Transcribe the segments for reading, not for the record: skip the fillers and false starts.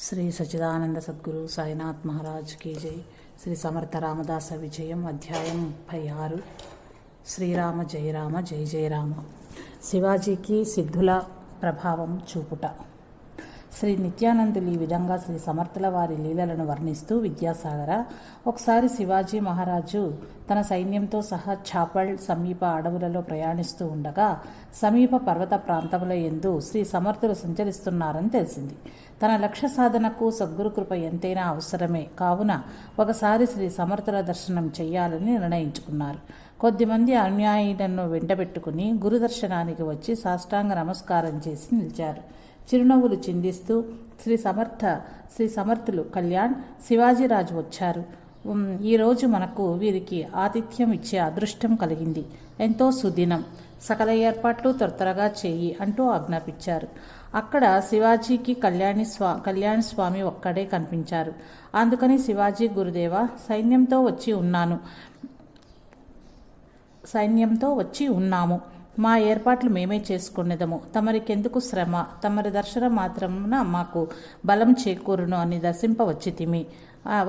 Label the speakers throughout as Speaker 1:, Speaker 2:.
Speaker 1: Shri Sachidananda Sadhguru Sainath Maharaj key జై. శ్రీ సమర్థ రామదాస విజయం. అధ్యాయం 36. శ్రీరామ జయ రామ జయ జయ రామ. శివాజీకి సిద్ధుల ప్రభావం చూపుట. శ్రీ నిత్యానందులు ఈ విధంగా శ్రీ సమర్థుల వారి లీలలను వర్ణిస్తూ, విద్యాసాగర, ఒకసారి శివాజీ మహారాజు తన సైన్యంతో సహా చాపల్ సమీప అడవులలో ప్రయాణిస్తూ ఉండగా సమీప పర్వత ప్రాంతముల యందు శ్రీ సమర్థులు సంచరిస్తున్నారని తెలిసింది. తన లక్ష్య సాధనకు సద్గురు కృప ఎంతైనా అవసరమే కావున ఒకసారి శ్రీ సమర్థుల దర్శనం చెయ్యాలని నిర్ణయించుకున్నారు. కొద్దిమంది అనుయాయులను వెంటబెట్టుకుని గురుదర్శనానికి వచ్చి సాష్టాంగ నమస్కారం చేసి నిలిచారు. చిరునవ్వులు చిందిస్తూ శ్రీ సమర్థులు, కళ్యాణ్, శివాజీరాజు వచ్చారు. ఈరోజు మనకు వీరికి ఆతిథ్యం ఇచ్చే అదృష్టం కలిగింది. ఎంతో సుదినం. సకల ఏర్పాట్లు త్వరగా చేయి అంటూ ఆజ్ఞాపించారు. అక్కడ శివాజీకి కళ్యాణ స్వామి ఒక్కడే కనిపించారు. అందుకని శివాజీ, గురుదేవ, సైన్యంతో వచ్చి ఉన్నాము. మా ఏర్పాట్లు మేమే చేసుకునేదము. తమరికెందుకు శ్రమ? తమరి దర్శనం మాత్రమున మాకు బలం చేకూరును అని దర్శింపవచ్చితిమి.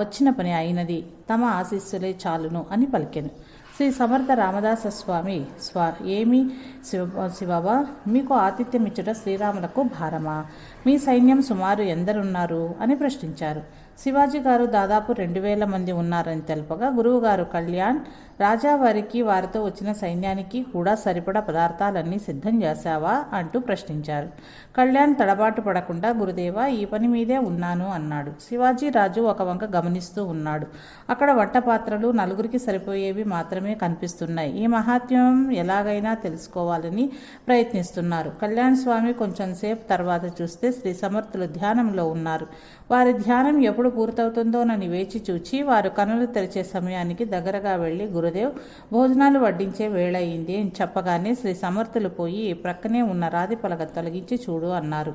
Speaker 1: వచ్చిన పని అయినది. తమ ఆశీస్సులే చాలును అని పలికెను. శ్రీ సమర్థ రామదాస స్వామి, ఏమి శివబాబా, మీకు ఆతిథ్యం ఇచ్చుట శ్రీరాములకు భారమా? మీ సైన్యం సుమారు ఎందరున్నారు అని ప్రశ్నించారు. శివాజీ గారు దాదాపు 2000 మంది ఉన్నారని తెలుపగా, గురువుగారు, కళ్యాణ్, రాజావారికి వారితో వచ్చిన సైన్యానికి కూడా సరిపడా పదార్థాలన్నీ సిద్ధం చేశావా అంటూ ప్రశ్నించారు. కళ్యాణ్ తడబాటు పడకుండా, గురుదేవ, ఈ పని మీదే ఉన్నాను అన్నాడు. శివాజీ రాజు ఒక వంక గమనిస్తూ ఉన్నాడు. అక్కడ వంట పాత్రలు 4 సరిపోయేవి మాత్రమే కనిపిస్తున్నాయి. ఈ మహాత్మ్యం ఎలాగైనా తెలుసుకోవాలని ప్రయత్నిస్తున్నారు. కళ్యాణ్ స్వామి కొంచెం సేపు తర్వాత చూస్తే శ్రీ సమర్థులు ధ్యానంలో ఉన్నారు. వారి ధ్యానం ఎప్పుడు పూర్తవుతుందోనని వేచి చూచి వారు కనులు తెరిచే సమయానికి దగ్గరగా వెళ్లి, గురుదేవ్, భోజనాలు వడ్డించే వేళయింది అని చెప్పగానే శ్రీ సమర్థులు పోయి ప్రక్కనే ఉన్న రాతి పలక తొలగించి చూడు అన్నారు.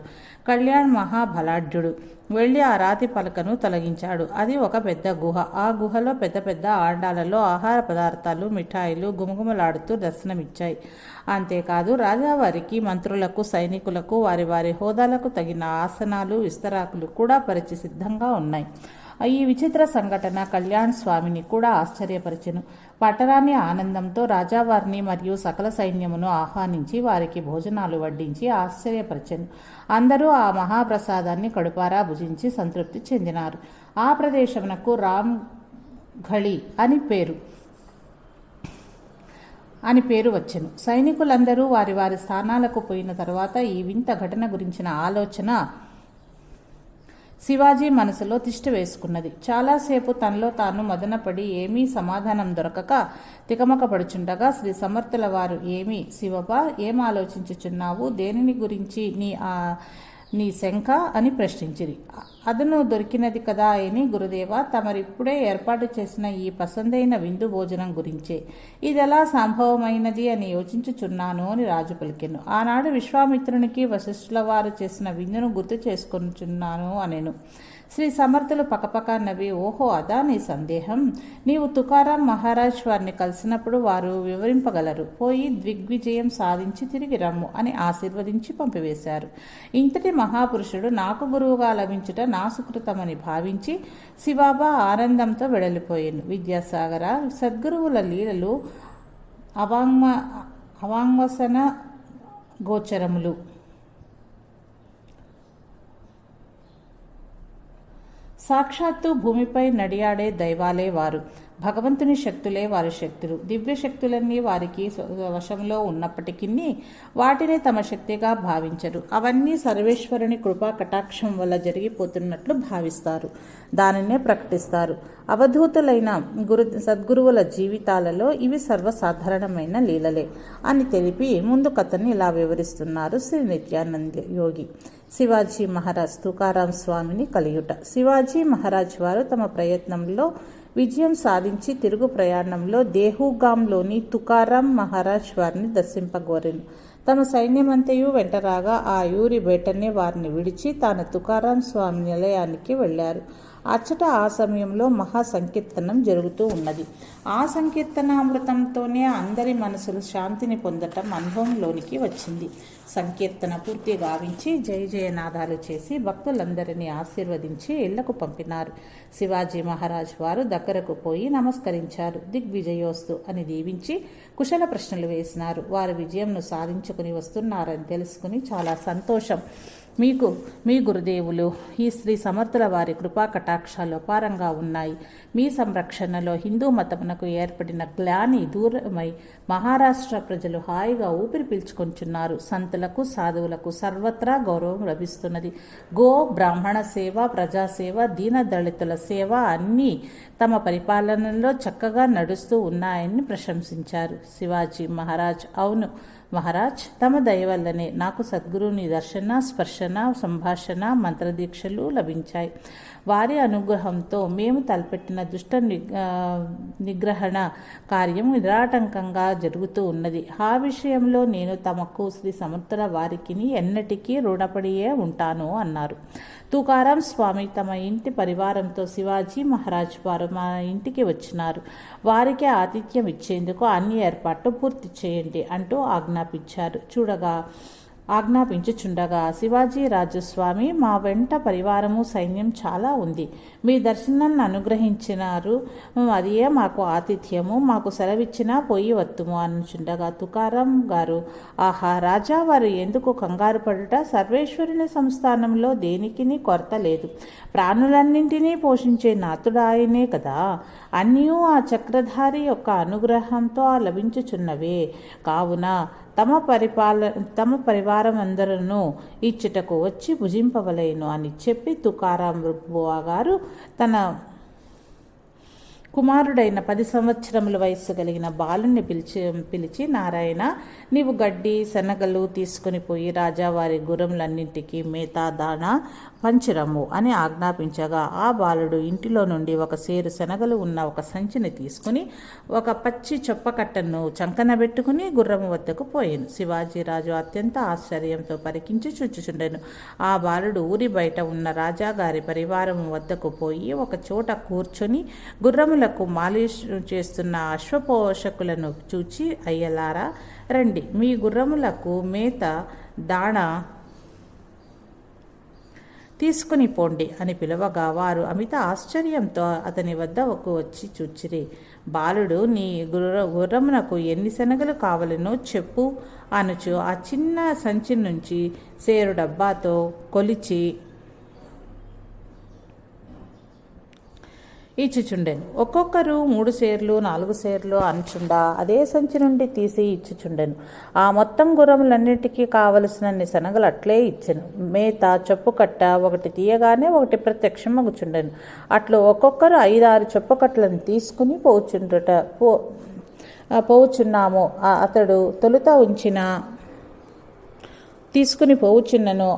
Speaker 1: కళ్యాణ్ మహాబలాఢ్యుడు. వెళ్లి ఆ రాతి పలకను తొలగించాడు. అది ఒక పెద్ద గుహ. ఆ గుహలో పెద్ద పెద్ద ఆండాలలో ఆహార పదార్థాలు, మిఠాయిలు గుమగుమలాడుతూ దర్శనమిచ్చాయి. అంతేకాదు, రాజావారికి, మంత్రులకు, సైనికులకు వారి వారి హోదాలకు తగిన ఆసనాలు, విస్తరాకులు కూడా పరిచి సిద్ధంగా ఉన్నాయి. ఈ విచిత్ర సంఘటన కళ్యాణ్ స్వామిని కూడా ఆశ్చర్యపరిచెను. పట్టరాని ఆనందంతో రాజావారిని మరియు సకల సైన్యమును ఆహ్వానించి వారికి భోజనాలు వడ్డించి ఆశ్చర్యపరిచెను. అందరూ ఆ మహాప్రసాదాన్ని కడుపారా భుజించి సంతృప్తి చెందినారు. ఆ ప్రదేశమునకు రామ్ ఘళి అని పేరు వచ్చెను. సైనికులందరూ వారి వారి స్థానాలకు పోయిన తర్వాత ఈ వింత ఘటన గురించిన ఆలోచన శివాజీ మనసులో తిష్ట వేసుకున్నది. చాలాసేపు తనలో తాను మదనపడి ఏమీ సమాధానం దొరకక తికమకపడుచుండగా శ్రీ సమర్థుల వారు, ఏమి శివబా, ఏం ఆలోచించుచున్నావు? దేనిని గురించి నీ శంక అని ప్రశ్నించిరి. అదను దొరికినది కదా అని, గురుదేవ, తమరిప్పుడే ఏర్పాటు చేసిన ఈ పసందైన విందు భోజనం గురించే. ఇదెలా సంభవమైనది అని యోచించుచున్నాను అని రాజు పలికెను. ఆనాడు విశ్వామిత్రునికి వశిష్ఠుల వారు చేసిన విందును గుర్తు చేసుకొనుచున్నాను అనెను. శ్రీ సమర్థులు పకపక నవ్వి, ఓహో, అదా నీ సందేహం? నీవు తుకారాం మహారాజ్ వారిని కలిసినప్పుడు వారు వివరింపగలరు. పోయి దిగ్విజయం సాధించి తిరిగి రమ్ము అని ఆశీర్వదించి పంపివేశారు. ఇంతటి మహాపురుషుడు నాకు గురువుగా లభించుట నా సుకృతమని భావించి శివాబా ఆనందంతో వెడలిపోయాను. విద్యాసాగర, సద్గురువుల లీలలు అవాంగ్వసన గోచరములు. సాక్షాత్తు భూమిపై నడియాడే దైవాలే వారు. భగవంతుని శక్తులే వారి శక్తులు. దివ్య శక్తులన్నీ వారికి వశంలో ఉన్నప్పటికీ వాటిని తమ శక్తిగా భావించరు. అవన్నీ సర్వేశ్వరుని కృపా కటాక్షం వల్ల జరిగిపోతున్నట్లు భావిస్తారు. దానినే ప్రకటిస్తారు. అవధూతులైన సద్గురువుల జీవితాలలో ఇవి సర్వసాధారణమైన లీలలే అని తెలిపి ముందు కథని ఇలా వివరిస్తున్నారు శ్రీ నిత్యానంద యోగి. శివాజీ మహారాజ్ తుకారాం స్వామిని కలియుట. శివాజీ మహారాజ్ వారు తమ ప్రయత్నంలో విజయం సాధించి తిరుగు ప్రయాణంలో దేహూగాంలోని తుకారాం మహారాజ్ వారిని దర్శింపగోరెను. తమ సైన్యమంతయు వెంటరాగా ఆ యూరి బేటనే వారిని విడిచి తాను తుకారాం స్వామి నిలయానికి వెళ్లారు. అచ్చట ఆ సమయంలో మహా సంకీర్తనం జరుగుతూ ఉన్నది. ఆ సంకీర్తనామృతంతోనే అందరి మనసులు శాంతిని పొందటం అనుభవంలోనికి వచ్చింది. సంకీర్తన పూర్తి గావించి జయ జయనాదాలు చేసి భక్తులందరినీ ఆశీర్వదించి ఇళ్లకు పంపినారు. శివాజీ మహారాజ్ వారు దగ్గరకు పోయి నమస్కరించారు. దిగ్విజయోస్తు అని దీవించి కుశల ప్రశ్నలు వేసినారు. వారు విజయంను సాధించుకుని వస్తున్నారని తెలుసుకుని చాలా సంతోషం. మీ గురుదేవులు ఈ శ్రీ సమర్థుల వారి కృపా కటాక్షాలు అపారంగా ఉన్నాయి. మీ సంరక్షణలో హిందూ మతమునకు ఏర్పడిన గ్లాని దూరమై మహారాష్ట్ర ప్రజలు హాయిగా ఊపిరి పీల్చుకొంచున్నారు. సంతులకు సాధువులకు సర్వత్రా గౌరవం లభిస్తున్నది. గో బ్రాహ్మణ సేవ, ప్రజాసేవ, దీన దళితుల సేవ అన్నీ తమ పరిపాలనలో చక్కగా నడుస్తూ ఉన్నాయని ప్రశంసించారు. శివాజీ మహారాజ్ అవును మహారాజ్, తమ దయ వల్లనే నాకు సద్గురుని దర్శన, స్పర్శన, సంభాషణ, మంత్రదీక్షలు లభించాయి. వారి అనుగ్రహంతో మేము తలపెట్టిన దుష్ట నిగ్రహణ కార్యం నిరాటంకంగా జరుగుతూ ఉన్నది. ఆ విషయంలో నేను తమకు శ్రీ సమర్థుల వారికి ఎన్నటికీ రుణపడియే ఉంటాను అన్నారు. తుకారాం స్వామి తమ ఇంటి పరివారంతో శివాజీ మహారాజ్ వారు మా ఇంటికి వచ్చినారు. వారికి ఆతిథ్యం ఇచ్చేందుకు అన్ని ఏర్పాట్లు పూర్తి చేయండి అంటూ ఆజ్ఞాపించుచుండగా శివాజీ రాజస్వామి, మా వెంట పరివారము సైన్యం చాలా ఉంది. మీ దర్శనాన్ని అనుగ్రహించినారు, అదియే మాకు ఆతిథ్యము, మాకు సెలవిచ్చినా పోయి వత్తుము అనుచుండగా తుకారాం గారు, ఆహా రాజా వారు ఎందుకు కంగారు పడుట? సర్వేశ్వరుని సంస్థానంలో దేనికిని కొరత లేదు. ప్రాణులన్నింటినీ పోషించే నాతుడాయనే కదా. అన్నీ ఆ చక్రధారి యొక్క అనుగ్రహంతో లభించుచున్నవే. కావున తమ పరివారం అందరూ ఇచ్చుటకు వచ్చి భుజింపవలేను అని చెప్పి తుకారాం బువా గారు తన కుమారుడైన 10 సంవత్సరముల వయస్సు కలిగిన బాలుని పిలిచి నారాయణ, నీవు గడ్డి శనగలు తీసుకుని పోయి రాజావారి గుర్రములన్నింటికి మేతా దాణా పంచిరమ్ము అని ఆజ్ఞాపించగా ఆ బాలుడు ఇంటిలో నుండి ఒక సేరు శనగలు ఉన్న ఒక సంచిని తీసుకుని ఒక పచ్చి చొప్పకట్టను చంకనబెట్టుకుని గుర్రము వద్దకు పోయాను. శివాజీరాజు అత్యంత ఆశ్చర్యంతో పరికించి చూచుచుండెను. ఆ బాలుడు ఊరి బయట ఉన్న రాజాగారి పరివారం వద్దకు పోయి ఒక చోట కూర్చొని గుర్రములకు మాలిష్ చేస్తున్న అశ్వపోషకులను చూచి, అయ్యలారా రండి, మీ గుర్రములకు మేత దాణా తీసుకుని పోండి అని పిలవగా వారు అమిత ఆశ్చర్యంతో అతని వద్దకు వచ్చి చూచిరి. బాలుడు, నీ గుర్రమునకు ఎన్ని శనగలు కావలనో చెప్పు అనుచు ఆ చిన్న సంచి నుంచి సేరు డబ్బాతో కొలిచి ఇచ్చుచుండెను. ఒక్కొక్కరు 3 సేర్లు 4 సేర్లు అనుచుండా అదే సంచి నుండి తీసి ఇచ్చుచుండెను. ఆ మొత్తం గుర్రములన్నిటికీ కావలసినన్ని శనగలు అట్లే ఇచ్చెను. మేత చొప్పుకట్ట ఒకటి తీయగానే ఒకటి ప్రత్యక్షమగుచుండెను. అట్లు ఒక్కొక్కరు 5-6 చొప్పుకట్లను తీసుకుని పోవుచున్నాము.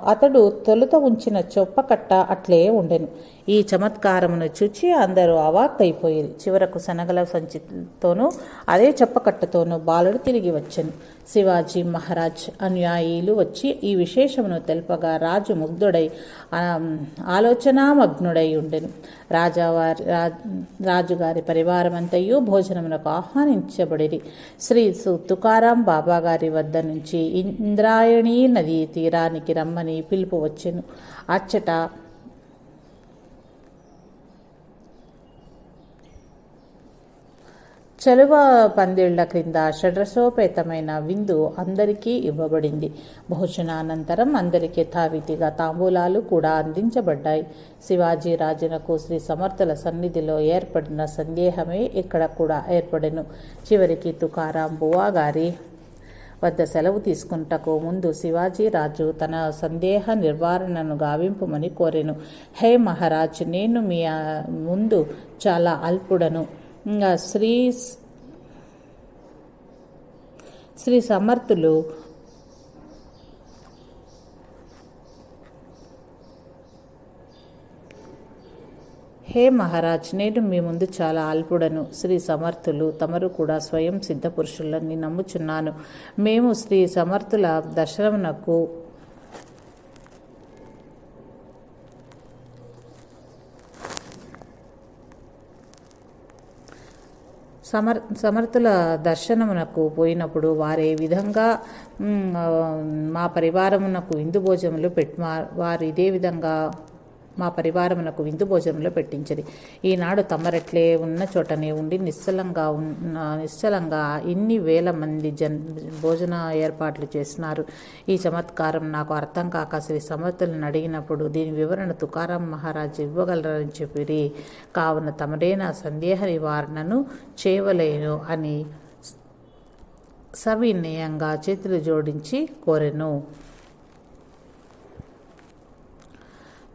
Speaker 1: అతడు తొలుత ఉంచిన చొప్పకట్ట అట్లే ఉండెను. ఈ చమత్కారమును చూచి అందరూ అవాక్కైపోయి చివరకు శనగల సంచితోనూ అదే చొప్పకట్టతోనూ బాలుడు తిరిగి వచ్చెను. శివాజీ మహారాజ్ అనుయాయులు వచ్చి ఈ విశేషమును తెలుపగా రాజు ముగ్ధుడై ఆలోచనామగ్నుడై ఉండెను. రాజుగారి పరివారమంతయు భోజనమునకు ఆహ్వానించబడిరి. శ్రీ తుకారాం బాబా గారి వద్ద నుంచి ఇంద్రాయణీ నదీ తీరానికి రమ్మని పిలుపు వచ్చెను. అచ్చట చలువ పందిళ్ల క్రింద షడ్రసోపేతమైన విందు అందరికీ ఇవ్వబడింది. భోజనానంతరం అందరికీ యథావిధిగా తాంబూలాలు కూడా అందించబడ్డాయి. శివాజీ రాజునకు శ్రీ సమర్థుల సన్నిధిలో ఏర్పడిన సందేహమే ఇక్కడ కూడా ఏర్పడెను. చివరికి తుకారాం బువా గారి వద్ద సెలవు తీసుకుంటకు ముందు శివాజీ రాజు తన సందేహ నివారణను గావింపుమని కోరెను. హే మహారాజ్, నేను మీ ముందు చాలా అల్పుడను. శ్రీ సమర్థులు హే మహారాజ్, నేను మీ ముందు చాలా అల్పుడను. శ్రీ సమర్థులు తమరు కూడా స్వయం సిద్ధ పురుషులని నమ్ముచున్నాను. మేము శ్రీ సమర్థుల దర్శనమునకు సమర్థుల దర్శనమునకు పోయినప్పుడు వారే విధంగా మా పరివారమునకు విందు భోజనములు వారు ఇదే విధంగా మా పరివారమునకు విందు భోజనంలో పెట్టించది. ఈనాడు తమరట్లే ఉన్న చోటనే ఉండి నిశ్చలంగా ఇన్ని వేల మంది భోజన ఏర్పాట్లు చేస్తున్నారు. ఈ చమత్కారం నాకు అర్థం కాక శ్రీ సమర్థులను అడిగినప్పుడు దీని వివరణ తుకారాం మహారాజు ఇవ్వగలరని చెప్పిరి. కావున తమరే నా సందేహ నివారణను చేయవలేను అని సవినయంగా చేతులు జోడించి కోరెను.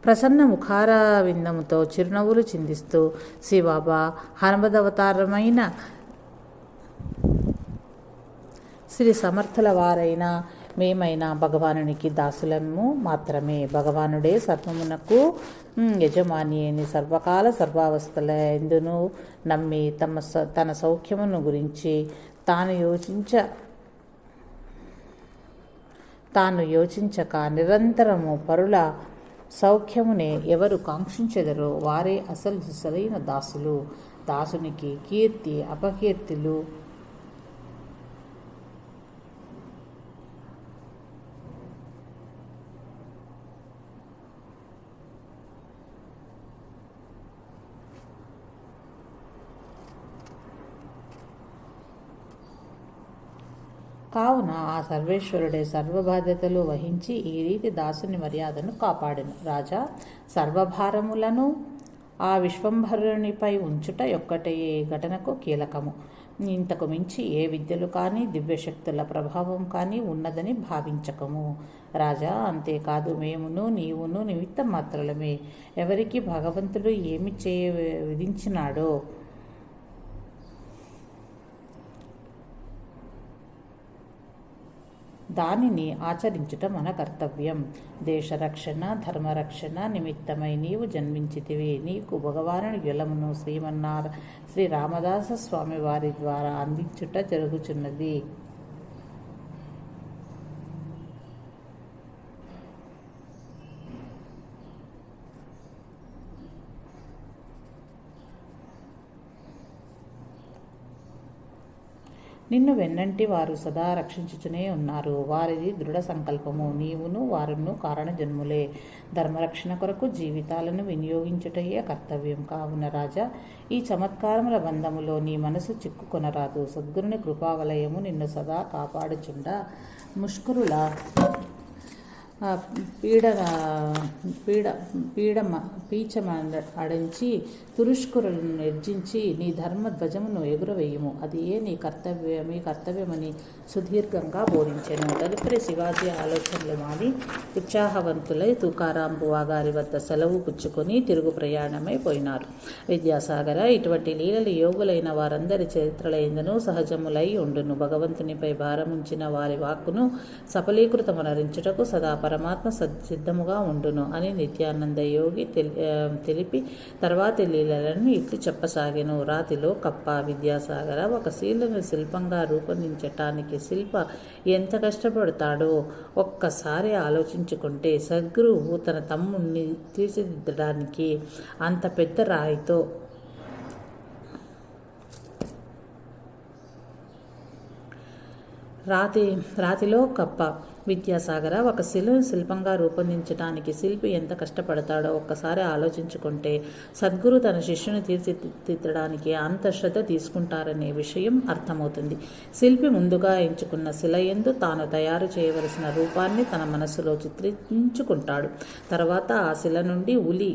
Speaker 1: ప్రసన్న ముఖారవిందముతో చిరునవ్వులు చిందిస్తూ శివబాబా హనుమదవతారమైన శ్రీ సమర్థుల వారైన మేమైనా భగవానునికి దాసులము మాత్రమే. భగవానుడే సర్వమునకు యజమాని అని సర్వకాల సర్వావస్థల ఎందును నమ్మి తన సౌఖ్యమును గురించి తాను యోచించక నిరంతరము పరుల సౌఖ్యమునే ఎవరు కాంక్షించెదరో వారే అసలైన దాసులు. దాసునికి కీర్తి అపకీర్తులు కావున ఆ సర్వేశ్వరుడే సర్వబాధ్యతలు వహించి ఈ రీతి దాసుని మర్యాదను కాపాడెను. రాజా, సర్వభారములను ఆ విశ్వంభరునిపై ఉంచుట ఒక్కటే ఘటనకు కీలకము. ఇంతకు మించి ఏ విద్యలు కానీ దివ్యశక్తుల ప్రభావం కానీ ఉన్నదని భావించకము. రాజా, అంతేకాదు మేమును నీవును నిమిత్త మాత్రలమే. ఎవరికి భగవంతుడు ఏమి విధించినాడో దానిని ఆచరించుట మన కర్తవ్యం. దేశరక్షణ ధర్మరక్షణ నిమిత్తమై నీవు జన్మించితివి. నీకు భగవానుని యులమును శ్రీ రామదాస స్వామి వారి ద్వారా అందించుట జరుగుచున్నది. నిన్ను వెన్నంటి వారు సదా రక్షించుచునే ఉన్నారు. వారిది దృఢ సంకల్పము. నీవును వారును కారణజన్ములే. ధర్మరక్షణ కొరకు జీవితాలను వినియోగించుటయే కర్తవ్యం. కావున రాజా, ఈ చమత్కారముల బంధములో నీ మనసు చిక్కుకొనరాదు. సద్గురుని కృపావలయము నిన్ను సదా కాపాడుచుండ ముష్కరుల అడించి తురుష్కురులను నిర్జించి నీ ధర్మ ధ్వజమును ఎగురవేయుము. అది మీ కర్తవ్యమని సుదీర్ఘంగా బోధించెను. తదుపరి శివాజీ ఆలోచనలు మాని ఉత్సాహవంతులై తుకారాం బువా గారి వద్ద సెలవు పుచ్చుకొని తిరుగు ప్రయాణమై పోయినారు. విద్యాసాగర, ఇటువంటి లీలలు యోగులైన వారందరి చరిత్రలైందనూ సహజములై ఉండును. భగవంతునిపై భారముంచిన వారి వాక్కును సఫలీకృతమనరించుటకు సదా పరమాత్మ సిద్ధముగా ఉండును అని నిత్యానంద యోగి తెలిపి తర్వాతి లీలలను ఇట్లు చెప్పసాగెను. రాతిలో కప్ప. విద్యాసాగర, ఒక శీలను శిల్పంగా రూపొందించటానికి శిల్ప ఎంత కష్టపడతాడో ఒక్కసారి ఆలోచించుకుంటే సద్గురువు తన తమ్ముణ్ణి తీర్చిదిద్దడానికి అంత పెద్ద రాయితో రాతిలో కప్ప. విద్యాసాగర, ఒక శిలను శిల్పంగా రూపొందించడానికి శిల్పి ఎంత కష్టపడతాడో ఒక్కసారి ఆలోచించుకుంటే సద్గురు తన శిష్యుని తీర్చిదిద్దడానికి అంత శ్రద్ధ తీసుకుంటారనే విషయం అర్థమవుతుంది. శిల్పి ముందుగా ఎంచుకున్న శిల యందు తాను తయారు చేయవలసిన రూపాన్ని తన మనస్సులో చిత్రించుకుంటాడు. తర్వాత ఆ శిల నుండి ఉలి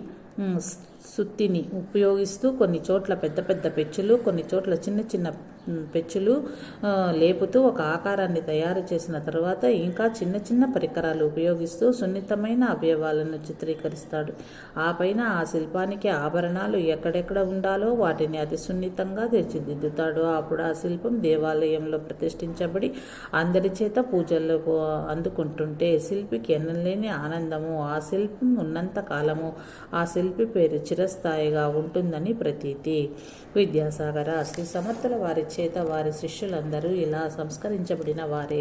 Speaker 1: సుత్తిని ఉపయోగిస్తూ కొన్ని చోట్ల పెద్ద పెద్ద పెచ్చులు, కొన్ని చోట్ల చిన్న చిన్న పెచ్చులు లేపుతూ ఒక ఆకారాన్ని తయారు చేసిన తర్వాత ఇంకా చిన్న చిన్న పరికరాలు ఉపయోగిస్తూ సున్నితమైన అవయవాలను చిత్రీకరిస్తాడు. ఆ పైన ఆ శిల్పానికి ఆభరణాలు ఎక్కడెక్కడ ఉండాలో వాటిని అతి సున్నితంగా తీర్చిదిద్దుతాడు. అప్పుడు ఆ శిల్పం దేవాలయంలో ప్రతిష్ఠించబడి అందరి చేత పూజలు అందుకుంటుంటే శిల్పికి ఎనలేని ఆనందము. ఆ శిల్పం ఉన్నంత కాలము ఆ శిల్పి పేరు చిరస్థాయిగా ఉంటుందని ప్రతీతి. విద్యాసాగర, శ్రీ సమర్థుల వారి చేత వారి శిష్యులందరూ ఇలా సంస్కరించబడిన వారే.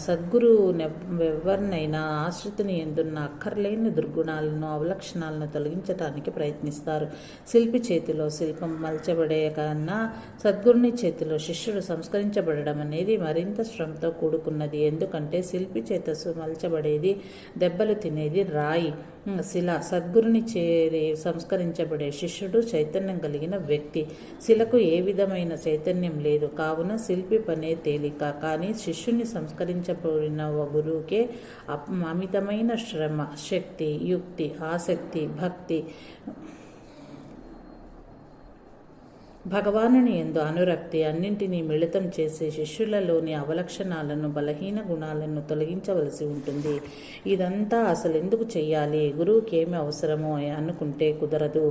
Speaker 1: సద్గురువెవరినైనా ఆశ్రితుని ఎందున్న అక్కర్లేని దుర్గుణాలను అవలక్షణాలను తొలగించడానికి ప్రయత్నిస్తారు. శిల్పి చేతిలో శిల్పం మలచబడే కన్నా సద్గురుని చేతిలో శిష్యుడు సంస్కరించబడడం అనేది మరింత శ్రమతో కూడుకున్నది. ఎందుకంటే శిల్పి చేత మలచబడేది, దెబ్బలు తినేది రాయి, శిల. సద్గురుని చేరి సంస్కరించబడే శిష్యుడు చైతన్యం కలిగిన వ్యక్తి. శిలకు ఏ విధమైన చైతన్యం లేదు, కావున శిల్పి పనే తేలిక. కానీ శిష్యుని సంస్కరించబడిన గురువుకే అమితమైన శ్రమ, శక్తి, యుక్తి, ఆసక్తి, భక్తి, భగవానుని యందు అనురక్తి అన్నింటినీ మిళితం చేసి శిష్యులలోని అవలక్షణాలను, బలహీన గుణాలను తొలగించవలసి ఉంటుంది. ఇదంతా అసలు ఎందుకు చెయ్యాలి? గురువుకి ఏమి అవసరమో అనుకుంటే కుదరదు.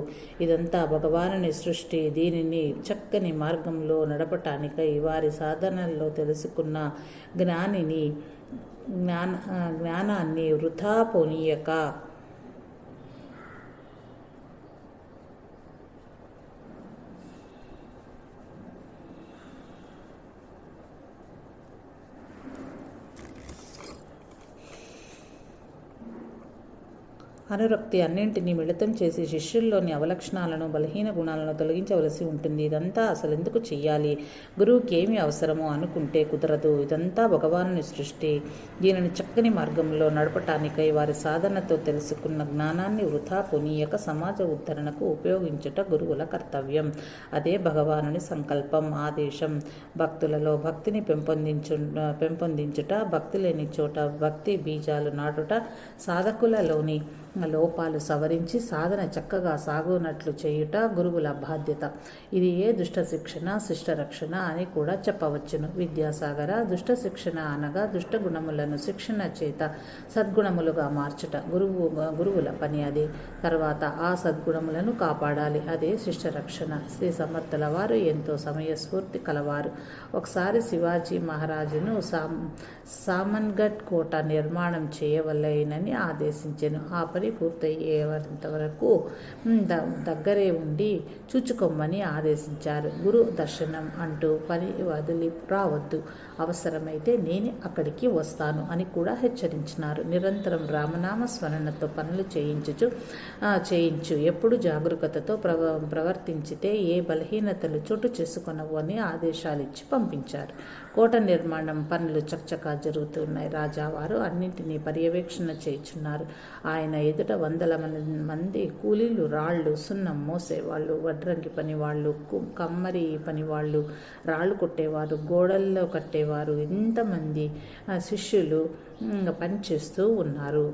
Speaker 1: ఇదంతా భగవానుని సృష్టి. దీనిని చక్కని మార్గంలో నడపటానికై వారి సాధనల్లో తెలుసుకున్న జ్ఞానాన్ని వృథా పోనీయక అనురక్తి అన్నింటినీ మిళితం చేసి శిష్యుల్లోని అవలక్షణాలను, బలహీన గుణాలను తొలగించవలసి ఉంటుంది. ఇదంతా అసలు ఎందుకు చెయ్యాలి? గురువుకి ఏమి అవసరమో అనుకుంటే కుదరదు. ఇదంతా భగవానుని సృష్టి. దీనిని చక్కని మార్గంలో నడపటానికై వారి సాధనతో తెలుసుకున్న జ్ఞానాన్ని వృథా పొనీయక సమాజ ఉద్ధరణకు ఉపయోగించుట గురువుల కర్తవ్యం. అదే భగవానుని సంకల్పం, ఆదేశం. భక్తులలో భక్తిని పెంపొందించుట, భక్తి లేని చోట భక్తి బీజాలు నాటుట, సాధకులలోని లోపాలు సవరించి సాధన చక్కగా సాగునట్లు చేయుట గురువుల బాధ్యత. ఇది ఏ దుష్ట శిక్షణ, శిష్ట రక్షణ అని కూడా చెప్పవచ్చును. విద్యాసాగర, దుష్ట శిక్షణ అనగా దుష్ట గుణములను శిక్షణ చేత సద్గుణములుగా మార్చుట గురువుల పని. అదే తర్వాత ఆ సద్గుణములను కాపాడాలి. అదే శిష్ట రక్షణ. శ్రీ సమర్థుల వారు ఎంతో సమయస్ఫూర్తి కలవారు. ఒకసారి శివాజీ మహారాజును సామన్గఢ్ కోట నిర్మాణం చేయవలెనని ఆదేశించెను. ఆ పని పూర్తయ్యేంతవరకు దగ్గరే ఉండి చూచుకోమని ఆదేశించారు. గురు దర్శనం అంటూ పని వదిలి రావద్దు, అవసరమైతే నేను అక్కడికి వస్తాను అని కూడా హెచ్చరించినారు. నిరంతరం రామనామ స్మరణతో పనులు చేయించు. ఎప్పుడు జాగరూకతతో ప్రవర్తించితే ఏ బలహీనతలు చోటు చేసుకొనవు అని ఆదేశాలిచ్చి పంపించారు. కోట నిర్మాణం పనులు చకచకా జరుగుతున్నాయి. రాజావారు అన్నింటినీ పర్యవేక్షణ చేయుచున్నారు. ఆయన ఎదుట వందల మంది కూలీలు, రాళ్ళు, సున్నం మోసేవాళ్ళు, వడ్రంగి పనివాళ్ళు, కమ్మరి పనివాళ్ళు, రాళ్ళు కొట్టేవారు, గోడల్లో కట్టేవారు, ఇంతమంది శిష్యులు పనిచేస్తూ ఉన్నారు.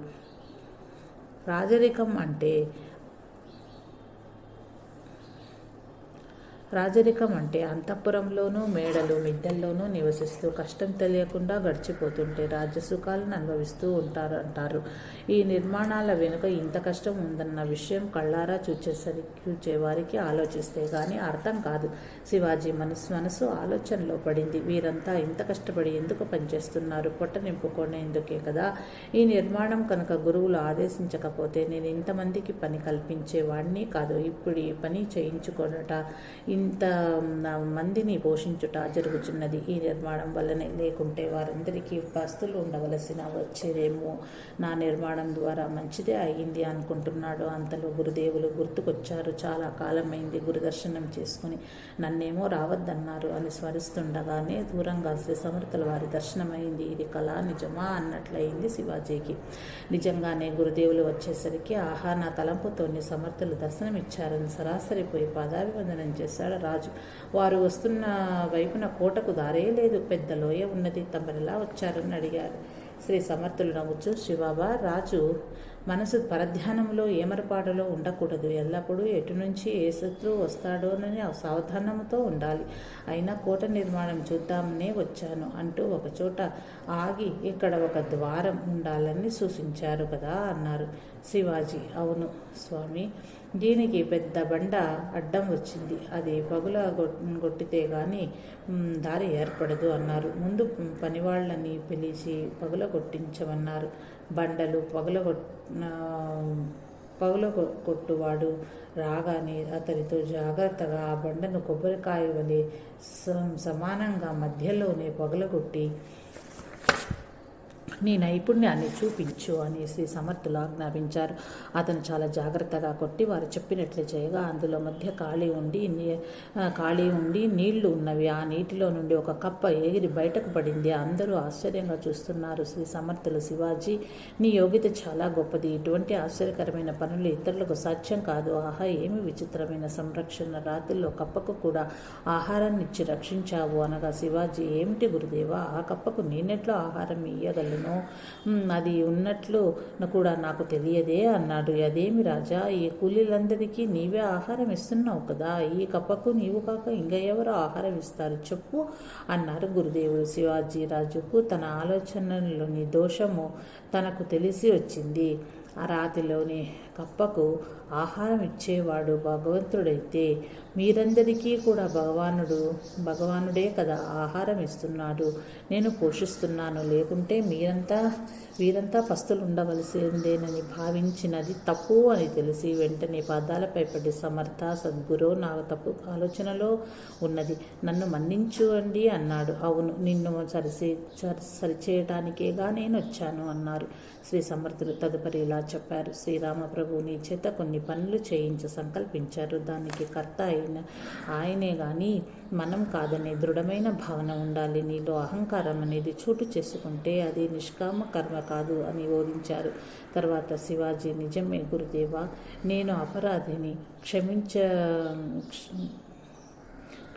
Speaker 1: రాజరికం అంటే అంతఃపురంలోనూ మేడలు మిద్దెల్లోనూ నివసిస్తూ కష్టం తెలియకుండా గడిచిపోతుంటే రాజ్యసుఖాలను అనుభవిస్తూ ఉంటారు. ఈ నిర్మాణాల వెనుక ఇంత కష్టం ఉందన్న విషయం కళ్ళారా చూచేవారికి ఆలోచిస్తే గానీ అర్థం కాదు. శివాజీ మనసు ఆలోచనలో పడింది. వీరంతా ఇంత కష్టపడి ఎందుకు పనిచేస్తున్నారు? పొట్ట నింపుకునేందుకే కదా. ఈ నిర్మాణం కనుక గురువులు ఆదేశించకపోతే నేను ఇంతమందికి పని కల్పించేవాడిని కాదు. ఇప్పుడు ఈ పని చేయించుకొనట, ఇంత మందిని పోషించుట జరుగుతున్నది ఈ నిర్మాణం వల్లనే. లేకుంటే వారందరికీ పస్తులు ఉండవలసిన వచ్చేదేమో. నా నిర్మాణం ద్వారా మంచిదే అయ్యింది అనుకుంటున్నాడు. అంతలో గురుదేవులు గుర్తుకొచ్చారు. చాలా కాలమైంది గురుదర్శనం చేసుకుని, నన్నేమో రావద్దన్నారు అని స్మరిస్తుండగానే దూరంగా శ్రీ సమర్థుల వారి దర్శనమైంది. ఇది కళ నిజమా అన్నట్లయింది శివాజీకి. నిజంగానే గురుదేవులు వచ్చేసరికి ఆహా, నా తలంపుతోనే సమర్థులు దర్శనమిచ్చారని సరాసరిపోయి పాదాభివందనం చేశాడు రాజు. వారు వస్తున్న వైపున కోటకు దారే లేదు, పెద్ద లోయ ఉన్నది. తమరెలా వచ్చారని అడిగారు. శ్రీ సమర్థులు నవ్వుచూ, శివాబా, రాజు మనసు పరధ్యానంలో ఏమరపాటులో ఉండకూడదు. ఎల్లప్పుడూ ఎటు నుంచి ఏ శత్రువు వస్తాడోనని సావధానంతో ఉండాలి. అయినా కోట నిర్మాణం చూద్దామనే వచ్చాను అంటూ ఒకచోట ఆగి ఇక్కడ ఒక ద్వారం ఉండాలని సూచించారు కదా అన్నారు శివాజీ. అవును స్వామి, దీనికి పెద్ద బండ అడ్డం వచ్చింది. అది పగులగొట్టితే గాని దారి ఏర్పడదు అన్నారు. ముందు పనివాళ్ళని పిలిచి పగులగొట్టించమన్నారు. బండలు కొట్టువాడు రాగానే అతనితో జాగ్రత్తగా ఆ బండను కొబ్బరికాయ వలె సమానంగా మధ్యలోనే పగలగొట్టి నీ నైపుణ్యాన్ని చూపించు అని శ్రీ సమర్థులు ఆజ్ఞాపించారు. అతను చాలా జాగ్రత్తగా కొట్టి వారు చెప్పినట్లు చేయగా అందులో మధ్య ఖాళీ ఉండి నీళ్లు ఉన్నవి. ఆ నీటిలో నుండి ఒక కప్ప ఎగిరి బయటకు పడింది. అందరూ ఆశ్చర్యంగా చూస్తున్నారు. శ్రీ సమర్థులు, శివాజీ, నీ యోగ్యత చాలా గొప్పది. ఇటువంటి ఆశ్చర్యకరమైన పనులు ఇతరులకు సాధ్యం కాదు. ఆహా, ఏమి విచిత్రమైన సంరక్షణ! రాత్రిలో కప్పకు కూడా ఆహారాన్ని ఇచ్చి రక్షించావు అనగా శివాజీ, ఏమిటి గురుదేవా, ఆ కప్పకు నేనెట్లో ఆహారం ఇయ్యగలను? అది ఉన్నట్లు కూడా నాకు తెలియదే అన్నాడు. అదేమి రాజా, ఈ కూలీలందరికీ నీవే ఆహారం ఇస్తున్నావు కదా, ఈ కప్పకు నీవు కాక ఇంకా ఎవరు ఆహారం ఇస్తారు చెప్పు అన్నారు గురుదేవుడు. శివాజీ రాజుకు తన ఆలోచనలోని దోషము తనకు తెలిసి వచ్చింది. ఆ రాతిలోని కప్పకు ఆహారం ఇచ్చేవాడు భగవంతుడైతే మీరందరికీ కూడా భగవానుడే కదా ఆహారం ఇస్తున్నాడు, నేను పోషిస్తున్నాను. లేకుంటే వీరంతా పస్తులు ఉండవలసిందేనని భావించినది తప్పు అని తెలిసి వెంటనే పాదాలపై పడి, సమర్థ సద్గురు, నా తప్పు ఆలోచనలో ఉన్నది, నన్ను మన్నించండి అన్నాడు. అవును, నిన్ను సరిచేయటానికేగా నేను వచ్చాను అన్నారు శ్రీ సమర్థులు. తదుపరి ఇలా చెప్పారు. శ్రీరామప్రభు నీ చేత కొన్ని పనులు చేయించ సంకల్పించారు. దానికి కర్త ఆయనే గాని మనం కాదనే దృఢమైన భావన ఉండాలి. నీలో అహంకారం అనేది చోటు చేసుకుంటే అది నిష్కామ కర్మ కాదు అని బోధించారు. తర్వాత శివాజీ, నిజమే గురుదేవా, నేను అపరాధిని,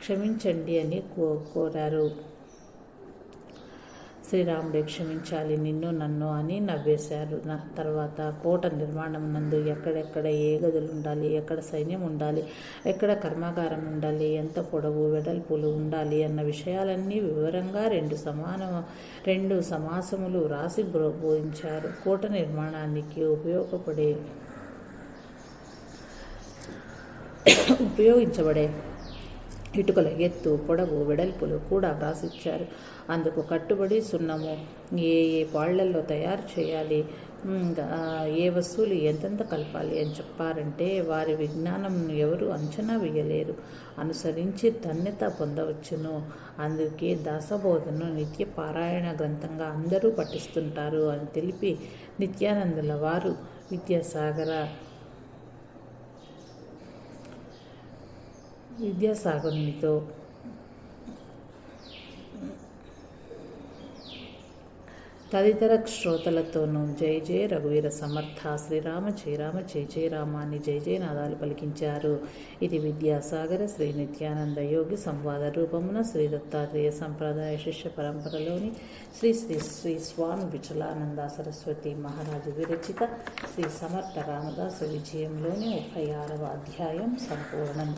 Speaker 1: క్షమించండి అని కోరారు. శ్రీరాముడే క్షమించాలి నిన్ను నన్ను అని నవ్వేశారు. తర్వాత కోట నిర్మాణం నందు ఎక్కడెక్కడ ఏ గదులు ఉండాలి, ఎక్కడ సైన్యం ఉండాలి, ఎక్కడ కర్మాగారం ఉండాలి, ఎంత పొడవు వెడల్పులు ఉండాలి అన్న విషయాలన్నీ వివరంగా రెండు సమాసములు రాసి బోధించారు. కోట నిర్మాణానికి ఉపయోగించబడే ఇటుకల ఎత్తు, పొడవు, వెడల్పులు కూడా వ్రాసిచ్చారు. అందుకు కట్టుబడి సున్నము ఏ పాళ్లల్లో తయారు చేయాలి, ఏ వస్తువులు ఎంతెంత కలపాలి అని చెప్పారంటే వారి విజ్ఞానం ఎవరు అంచనా వేయలేరు, అనుసరించి ధన్యత పొందవచ్చును. అందుకే దాసబోధను నిత్య పారాయణ గ్రంథంగా అందరూ పఠిస్తుంటారు అని తెలిపి నిత్యానందుల వారు విద్యాసాగరునితో తదితర శ్రోతలతోనూ జయ జయ రఘువీర సమర్థ, శ్రీరామ జయ రామ జయ జయ రామ అని జయ జయనాదాలు పలికించారు. ఇది విద్యాసాగర శ్రీ నిత్యానంద యోగి సంవాద రూపమున శ్రీ దత్తాత్రేయ సంప్రదాయ శిష్య పరంపరలోని శ్రీ శ్రీ శ్రీ స్వామి విఠలానంద సరస్వతి మహారాజు విరచిత శ్రీ సమర్థ రామదాసు విజయంలోని 36వ అధ్యాయం సంపూర్ణం.